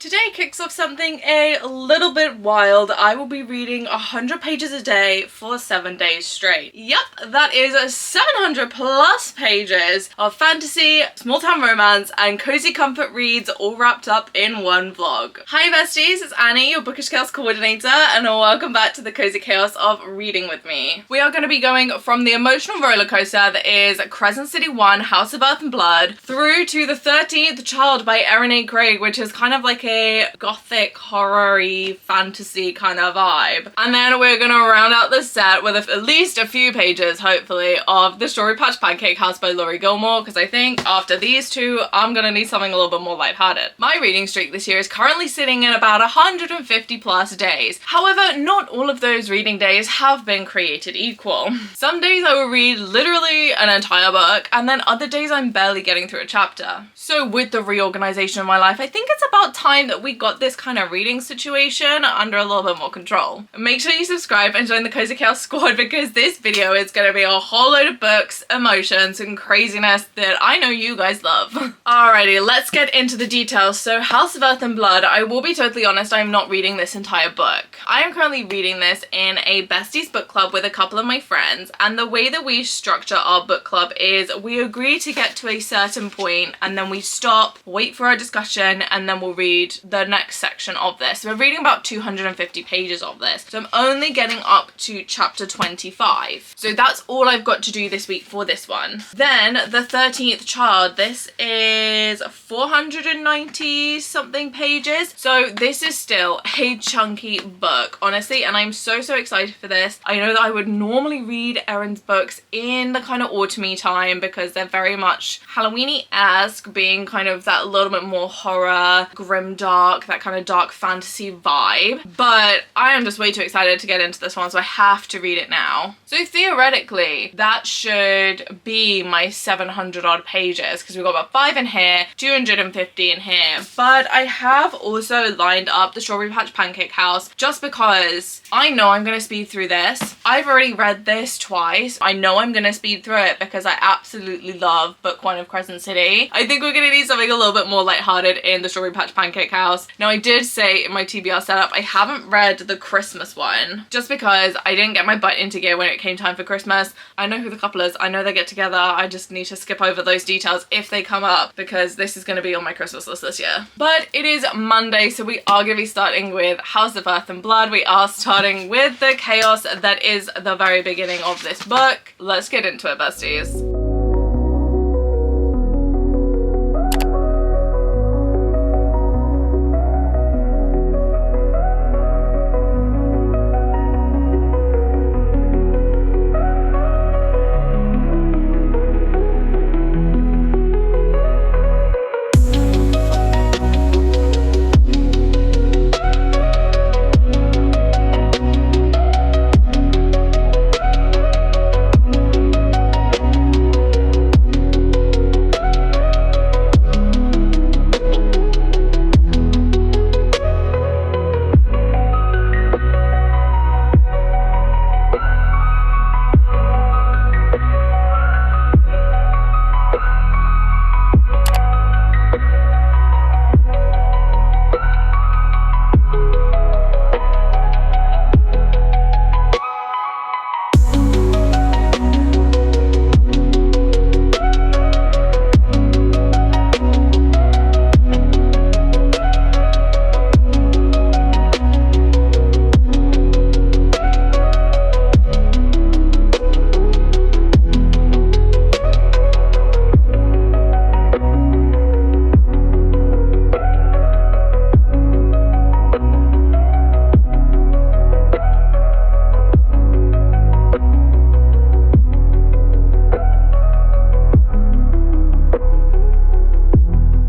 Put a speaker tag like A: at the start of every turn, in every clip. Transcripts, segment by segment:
A: Today kicks off something a little bit wild. I will be reading 100 pages a day for 7 days straight. Yep, that is 700 plus pages of fantasy, small town romance, and cozy comfort reads all wrapped up in one vlog. Hi besties, it's Annie, your Bookish Chaos coordinator, and welcome back to the cozy chaos of reading with me. We are going to be going from the emotional roller coaster that is Crescent City 1, House of Earth and Blood, through to the 13th Child by Erin A. Craig, which is kind of like a gothic horror-y fantasy kind of vibe. And then we're gonna round out the set with at least a few pages, hopefully, of the Strawberry Patch Pancake House by Laurie Gilmore, because I think after these two, I'm gonna need something a little bit more lighthearted. My reading streak this year is currently sitting at about 150 plus days. However, not all of those reading days have been created equal. Some days I will read literally an entire book, and then other days I'm barely getting through a chapter. So with the reorganization of my life, I think it's about time that we got this kind of reading situation under a little bit more control. Make sure you subscribe and join the Cozy Chaos squad, because this video is going to be a whole load of books, emotions, and craziness that I know you guys love. Alrighty, let's get into the details. So House of Earth and Blood, I will be totally honest, I'm not reading this entire book. I am currently reading this in a besties book club with a couple of my friends, and the way that we structure our book club is we agree to get to a certain point and then we stop, wait for our discussion, and then we'll read the next section of this. We're reading about 250 pages of this, so I'm only getting up to chapter 25. So that's all I've got to do this week for this one. Then the 13th Child, this is 490 something pages, so this is still a chunky book, honestly, and I'm so excited for this. I know that I would normally read Erin's books in the kind of autumny time because they're very much Halloween-y-esque, being kind of that little bit more horror, grimdark, that kind of dark fantasy vibe, but I am just way too excited to get into this one, so I have to read it now. So theoretically that should be my 700 odd pages, because we've got about 5 in here, 250 in here, but I have also lined up the Strawberry Patch Pancake House just because I know I'm gonna speed through this. I've already read this twice. I know I'm gonna speed through it because I absolutely love book 1 of Crescent City. I think we're gonna need something a little bit more lighthearted in the Strawberry Patch Pancake House. Now I did say in my TBR setup I haven't read the Christmas one just because I didn't get my butt into gear when it came time for Christmas. I know who the couple is, I know they get together, I just need to skip over those details if they come up because this is going to be on my Christmas list this year. But it is Monday, so we are going to be starting with House of Earth and Blood. We are starting with the chaos that is the very beginning of this book. Let's get into it, besties.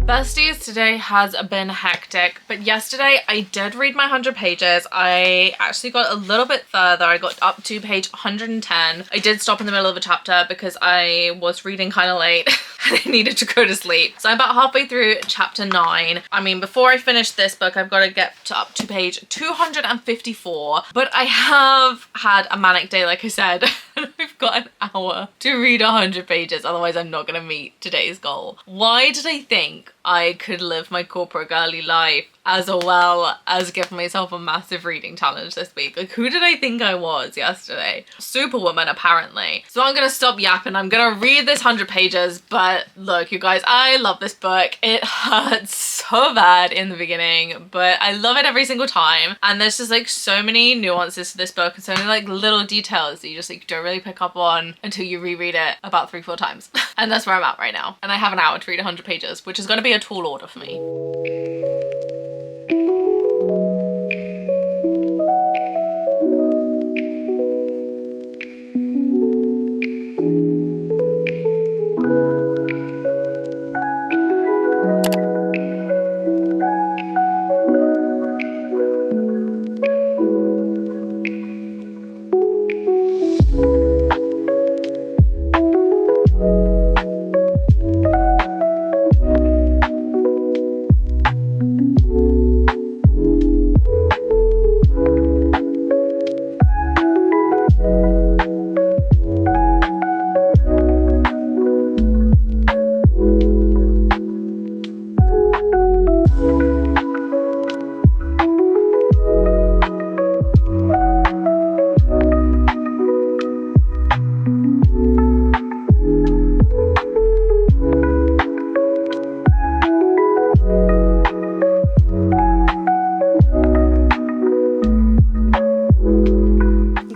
A: Besties, today has been hectic, but yesterday I did read my 100 pages. I actually got a little bit further. I got up to page 110. I did stop in the middle of a chapter because I was reading kind of late and I needed to go to sleep. So I'm about halfway through chapter 9. I mean, before I finish this book, I've got to get to up to page 254, but I have had a manic day, like I said, and I've got an hour to read 100 pages. Otherwise, I'm not going to meet today's goal. Why did I think I could live my corporate girly life as well as give myself a massive reading challenge this week. Like, who did I think I was yesterday? Superwoman, apparently. So I'm gonna stop yapping. I'm gonna read this 100 pages, but look, you guys, I love this book. It hurts so bad in the beginning, but I love it every single time. And there's just like so many nuances to this book and so many like little details that you just like don't really pick up on until you reread it about 3-4 times. And that's where I'm at right now. And I have an hour to read 100 pages, which is gonna be a tall order for me.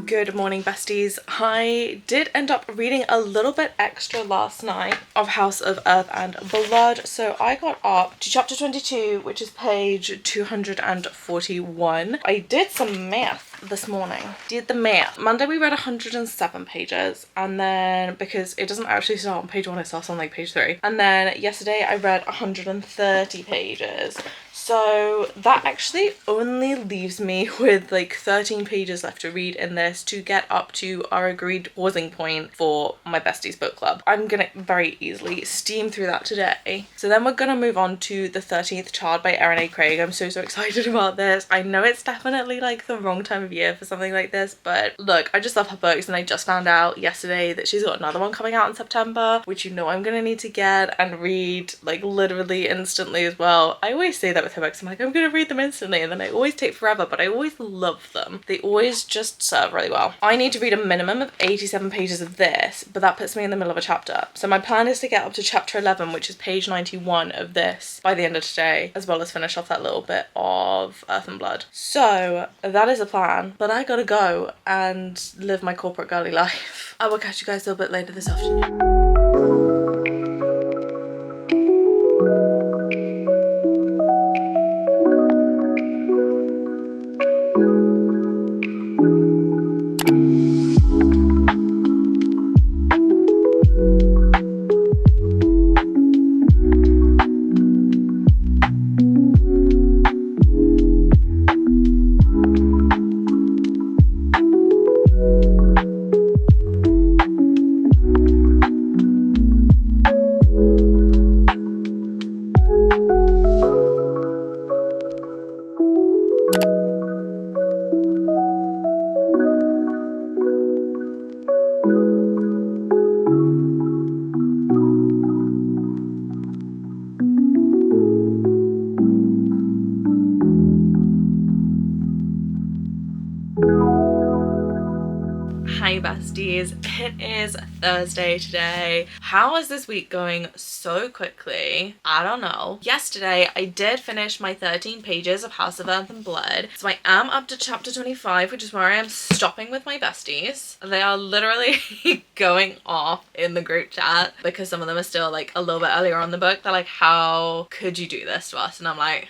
A: Good morning, besties. I did end up reading a little bit extra last night of House of Earth and Blood. So I got up to chapter 22, which is page 241. I did some math this morning. Did the math. Monday we read 107 pages, and then because it doesn't actually start on page 1, it starts on like page 3. And then yesterday I read 130 pages. So that actually only leaves me with like 13 pages left to read in this to get up to our agreed pausing point for my besties book club. I'm gonna very easily steam through that today. So then we're gonna move on to The 13th Child by Erin A. Craig. I'm so excited about this. I know it's definitely like the wrong time of year for something like this, but look, I just love her books, and I just found out yesterday that she's got another one coming out in September, which you know I'm gonna need to get and read like literally instantly as well. I always say that with her books. I'm like, I'm gonna read them instantly, and then I always take forever, but I always love them. They always just serve really well. I need to read a minimum of 87 pages of this, but that puts me in the middle of a chapter. So my plan is to get up to chapter 11, which is page 91 of this, by the end of today, as well as finish off that little bit of Earth and Blood. So that is a plan, but I gotta go and live my corporate girly life. I will catch you guys a little bit later this afternoon. Hi besties, it is Thursday today. How is this week going so quickly? I don't know. Yesterday I did finish my 13 pages of House of Earth and Blood, so I am up to chapter 25, which is where I am stopping with my besties. They are literally going off in the group chat because some of them are still like a little bit earlier on in the book. They're like, how could you do this to us? And I'm like,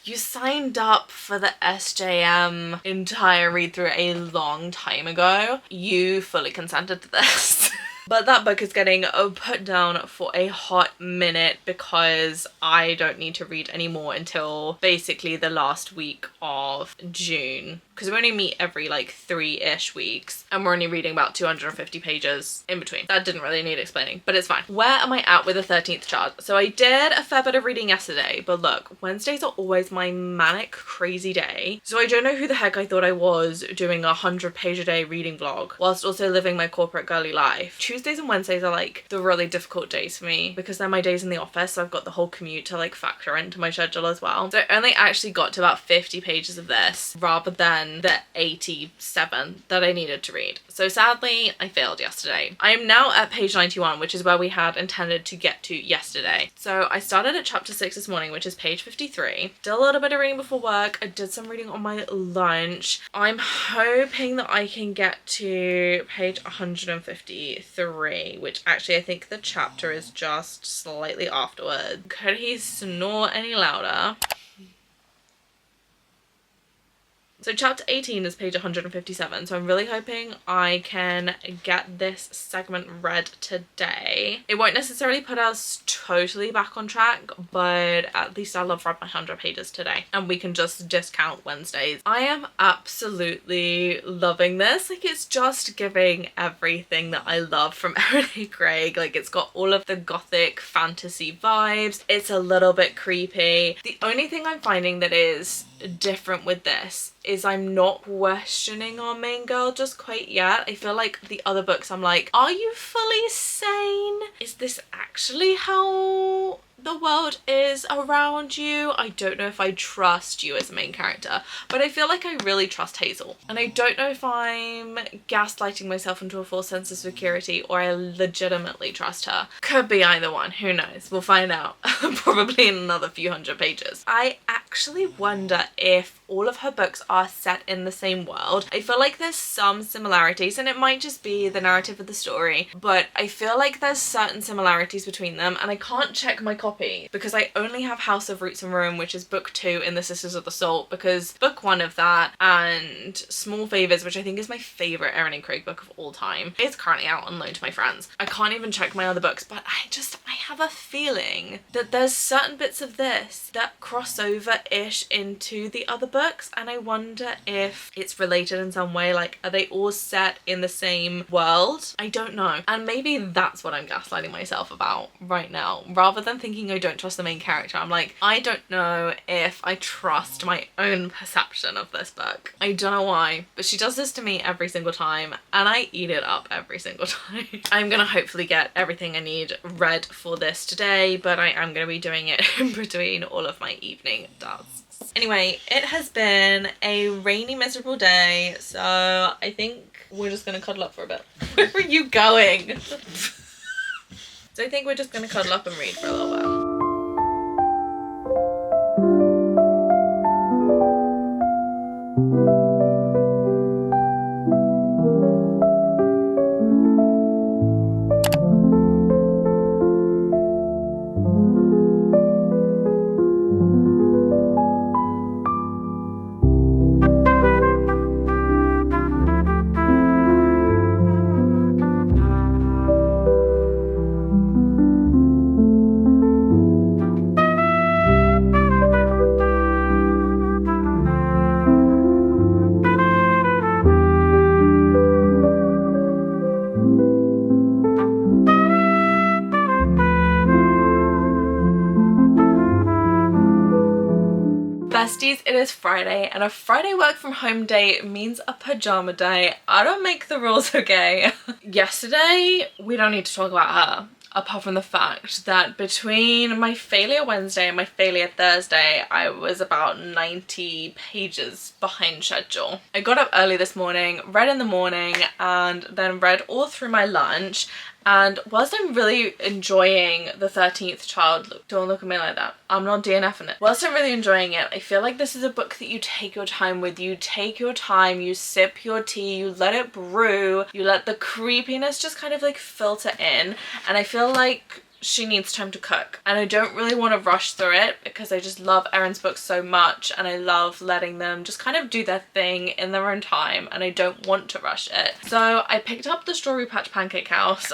A: you signed up for the SJM entire read through a long time ago. You fully consented to this. But that book is getting put down for a hot minute because I don't need to read anymore until basically the last week of June. because we only meet every like 3-ish weeks and we're only reading about 250 pages in between. That didn't really need explaining, but it's fine. Where am I at with the 13th Child? So I did a fair bit of reading yesterday, but look, Wednesdays are always my manic crazy day. So I don't know who the heck I thought I was doing a 100-page a day reading vlog whilst also living my corporate girly life. Tuesdays and Wednesdays are like the really difficult days for me because they're my days in the office, so I've got the whole commute to like factor into my schedule as well. So I only actually got to about 50 pages of this rather than the 87 that I needed to read. So sadly, I failed yesterday. I am now at page 91, which is where we had intended to get to yesterday. So I started at chapter 6 this morning, which is page 53. Did a little bit of reading before work. I did some reading on my lunch. I'm hoping that I can get to page 153, which actually I think the chapter is just slightly afterward. Could he snore any louder? So chapter 18 is page 157, so I'm really hoping I can get this segment read today. It won't necessarily put us totally back on track, but at least I'll have read my 100 pages today and we can just discount Wednesdays. I am absolutely loving this. Like, it's just giving everything that I love from Erin A. Craig. Like, it's got all of the gothic fantasy vibes. It's a little bit creepy. The only thing I'm finding that is different with this is I'm not questioning our main girl just quite yet. I feel like the other books I'm like, are you fully sane? Is this actually how the world is around you? I don't know if I trust you as a main character, but I feel like I really trust Hazel. And I don't know if I'm gaslighting myself into a false sense of security or I legitimately trust her. Could be either one, who knows? We'll find out probably in another few hundred pages. I actually wonder if all of her books are set in the same world. I feel like there's some similarities, and it might just be the narrative of the story, but I feel like there's certain similarities between them, and I can't check my copy because I only have House of Roots and Ruin, which is book 2 in the Sisters of the Salt, because book 1 of that and Small Favors, which I think is my favourite Erin A. Craig book of all time, is currently out on loan to my friends. I can't even check my other books, but I have a feeling that there's certain bits of this that cross over-ish into the other books, and I wonder if it's related in some way. Like, are they all set in the same world? I don't know. And maybe that's what I'm gaslighting myself about right now. Rather than thinking I don't trust the main character, I'm like, I don't know if I trust my own perception of this book. I don't know why, but she does this to me every single time, and I eat it up every single time. I'm gonna hopefully get everything I need read for this today, but I am gonna be doing it in between all of my evening tasks. Anyway, it has been a rainy, miserable day, so I think we're just gonna cuddle up for a bit. Where are you going? So I think we're just gonna cuddle up and read for a little while. Besties, it is Friday, and a Friday work from home day means a pajama day. I don't make the rules, okay? Yesterday, we don't need to talk about her, apart from the fact that between my failure Wednesday and my failure Thursday, I was about 90 pages behind schedule. I got up early this morning, read in the morning, and then read all through my lunch. And whilst I'm really enjoying the 13th Child, don't look at me like that, I'm not DNFing it. Whilst I'm really enjoying it, I feel like this is a book that you take your time with. You take your time, you sip your tea, you let it brew, you let the creepiness just kind of like filter in. And I feel like she needs time to cook, and I don't really want to rush through it because I just love Erin's books so much, and I love letting them just kind of do their thing in their own time, and I don't want to rush it. So I picked up the Strawberry Patch Pancake House.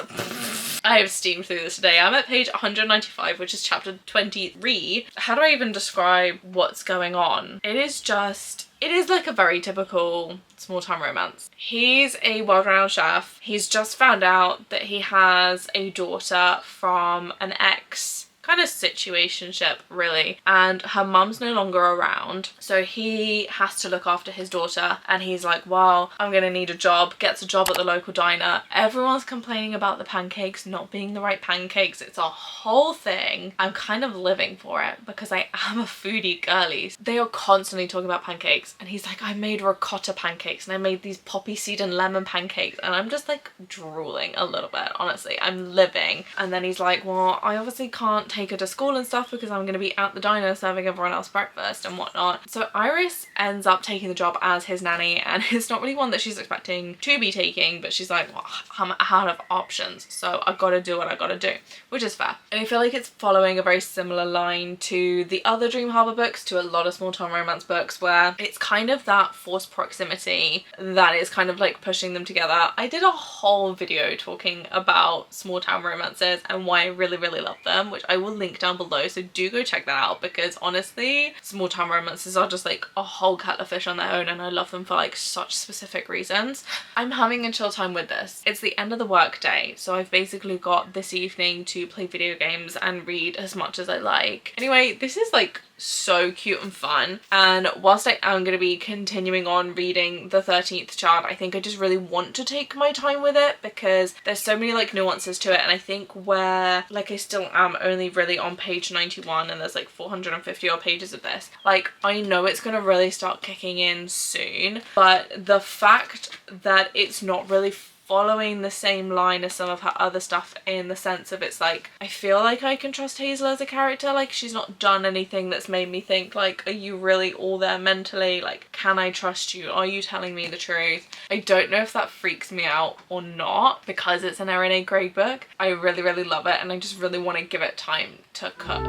A: I have steamed through this today. I'm at page 195, which is chapter 23. How do I even describe what's going on? It is like a very typical small town romance. He's a world-renowned chef. He's just found out that he has a daughter from an ex kind of situationship, really, and her mum's no longer around, so he has to look after his daughter, and he's like, well, I'm gonna need a job. Gets a job at the local diner. Everyone's complaining about the pancakes not being the right pancakes. It's a whole thing. I'm kind of living for it because I am a foodie girly. They are constantly talking about pancakes, and he's like, I made ricotta pancakes and I made these poppy seed and lemon pancakes, and I'm just like drooling a little bit, honestly. I'm living. And then he's like, well, I obviously can't take her to school and stuff because I'm going to be at the diner serving everyone else breakfast and whatnot. So Iris ends up taking the job as his nanny, and it's not really one that she's expecting to be taking, but she's like, well, I'm out of options, so I gotta do what I gotta do, which is fair. And I feel like it's following a very similar line to the other Dream Harbour books, to a lot of small town romance books, where it's kind of that forced proximity that is kind of like pushing them together. I did a whole video talking about small town romances and why I really, really love them, which I will link down below, so do go check that out, because honestly, small town romances are just like a whole kettle of fish on their own, and I love them for like such specific reasons. I'm having a chill time with this. It's the end of the work day, so I've basically got this evening to play video games and read as much as I like. Anyway, this is like so cute and fun, and whilst I am going to be continuing on reading The 13th Child, I think I just really want to take my time with it because there's so many like nuances to it, and I think where like I still am only really on page 91 and there's like 450 odd pages of this, like I know it's going to really start kicking in soon, but the fact that it's not really following the same line as some of her other stuff, in the sense of it's like I feel like I can trust Hazel as a character. Like she's not done anything that's made me think like, are you really all there mentally? Like, can I trust you? Are you telling me the truth? I don't know if that freaks me out or not because it's an Erin A. Gray book. I really, really love it, and I just really want to give it time to cook.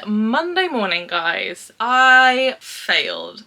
A: Monday morning, guys. I failed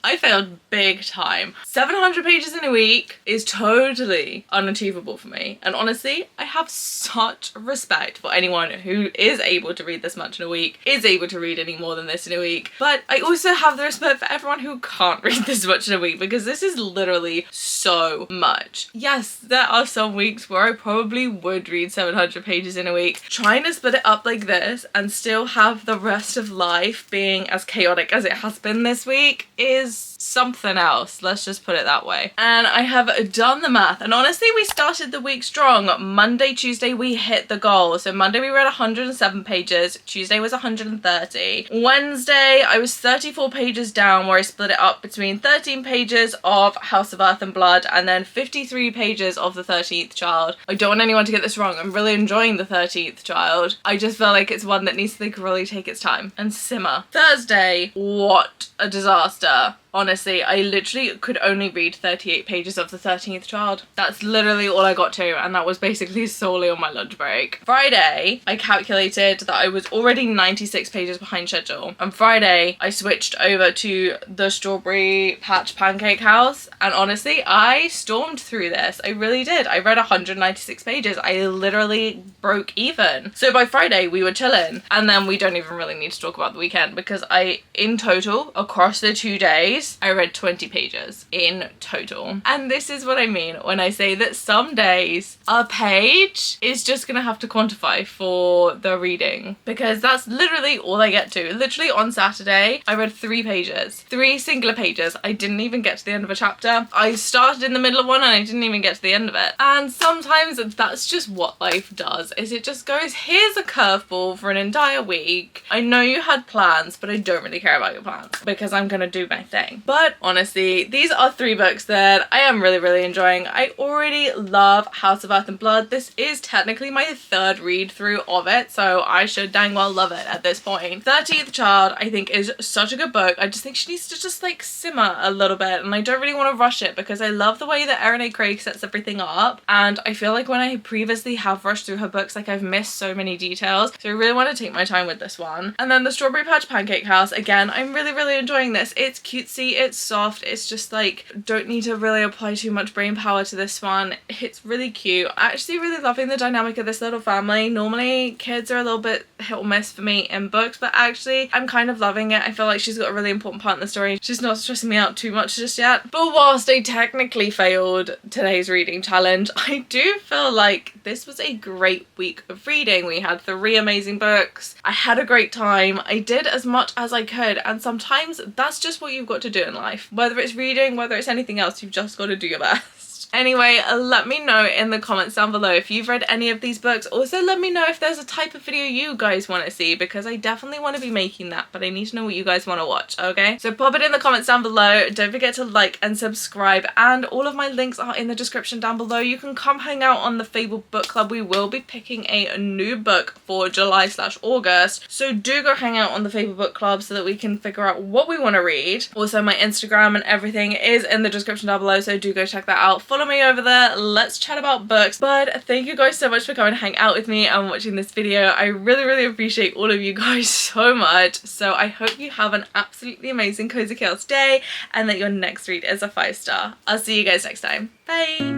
A: big time. 700 pages in a week is totally unachievable for me, and honestly I have such respect for anyone who is able to read this much in a week, is able to read any more than this in a week, but I also have the respect for everyone who can't read this much in a week, because this is literally so much. Yes, there are some weeks where I probably would read 700 pages in a week. Trying to split it up like this and still have the rest of life being as chaotic as it has been this week is something else, let's just put it that way. And I have done the math, and honestly we started the week strong. Monday, Tuesday we hit the goal. So Monday we read 107 pages, Tuesday was 130. Wednesday I was 34 pages down, where I split it up between 13 pages of House of Earth and Blood and then 53 pages of The 13th Child. I don't want anyone to get this wrong, I'm really enjoying The 13th Child. I just feel like it's one that needs to like really take its time and simmer. Thursday, what a disaster. Honestly, I literally could only read 38 pages of The 13th Child. That's literally all I got to, and that was basically solely on my lunch break. Friday, I calculated that I was already 96 pages behind schedule. On Friday, I switched over to the Strawberry Patch Pancake House, and honestly, I stormed through this. I really did. I read 196 pages. I literally broke even. So by Friday, we were chilling, and then we don't even really need to talk about the weekend, because in total, across the 2 days, days, I read 20 pages in total. And this is what I mean when I say that some days a page is just gonna have to quantify for the reading, because that's literally all I get to. Literally on Saturday, I read 3 pages, 3 singular pages. I didn't even get to the end of a chapter. I started in the middle of one and I didn't even get to the end of it. And sometimes that's just what life does, is it just goes, here's a curveball for an entire week. I know you had plans, but I don't really care about your plans because I'm gonna do my thing. But honestly, these are 3 books that I am really enjoying. I already love House of Earth and Blood. This is technically my 3rd read through of it, so I should dang well love it at this point. 13th Child, I think, is such a good book. I just think she needs to just like simmer a little bit, and I don't really want to rush it because I love the way that Erin A. Craig sets everything up, and I feel like when I previously have rushed through her books, like I've missed so many details, so I really want to take my time with this one. And then the Strawberry Patch Pancake House, again, I'm really enjoying this. It's cutesy, it's soft, it's just like, don't need to really apply too much brain power to this one. It's really cute. I'm actually really loving the dynamic of this little family. Normally kids are a little bit hit or miss for me in books, but actually I'm kind of loving it. I feel like she's got a really important part in the story. She's not stressing me out too much just yet. But whilst I technically failed today's reading challenge, I do feel like this was a great week of reading. We had 3 amazing books. I had a great time. I did as much as I could, and sometimes that's just what you've got to do in life. Whether it's reading, whether it's anything else, you've just got to do your best. Anyway, let me know in the comments down below if you've read any of these books. Also, let me know if there's a type of video you guys want to see, because I definitely want to be making that, but I need to know what you guys want to watch, okay? So pop it in the comments down below. Don't forget to like and subscribe, and all of my links are in the description down below. You can come hang out on the Fable book club. We will be picking a new book for July/August, so do go hang out on the Fable book club so that we can figure out what we want to read. Also, my Instagram and everything is in the description down below, so do go check that out. Follow me over there, let's chat about books. But thank you guys so much for coming to hang out with me and watching this video. I really appreciate all of you guys so much. So I hope you have an absolutely amazing cozy chaos day, and that your next read is a 5-star. I'll see you guys next time. Bye.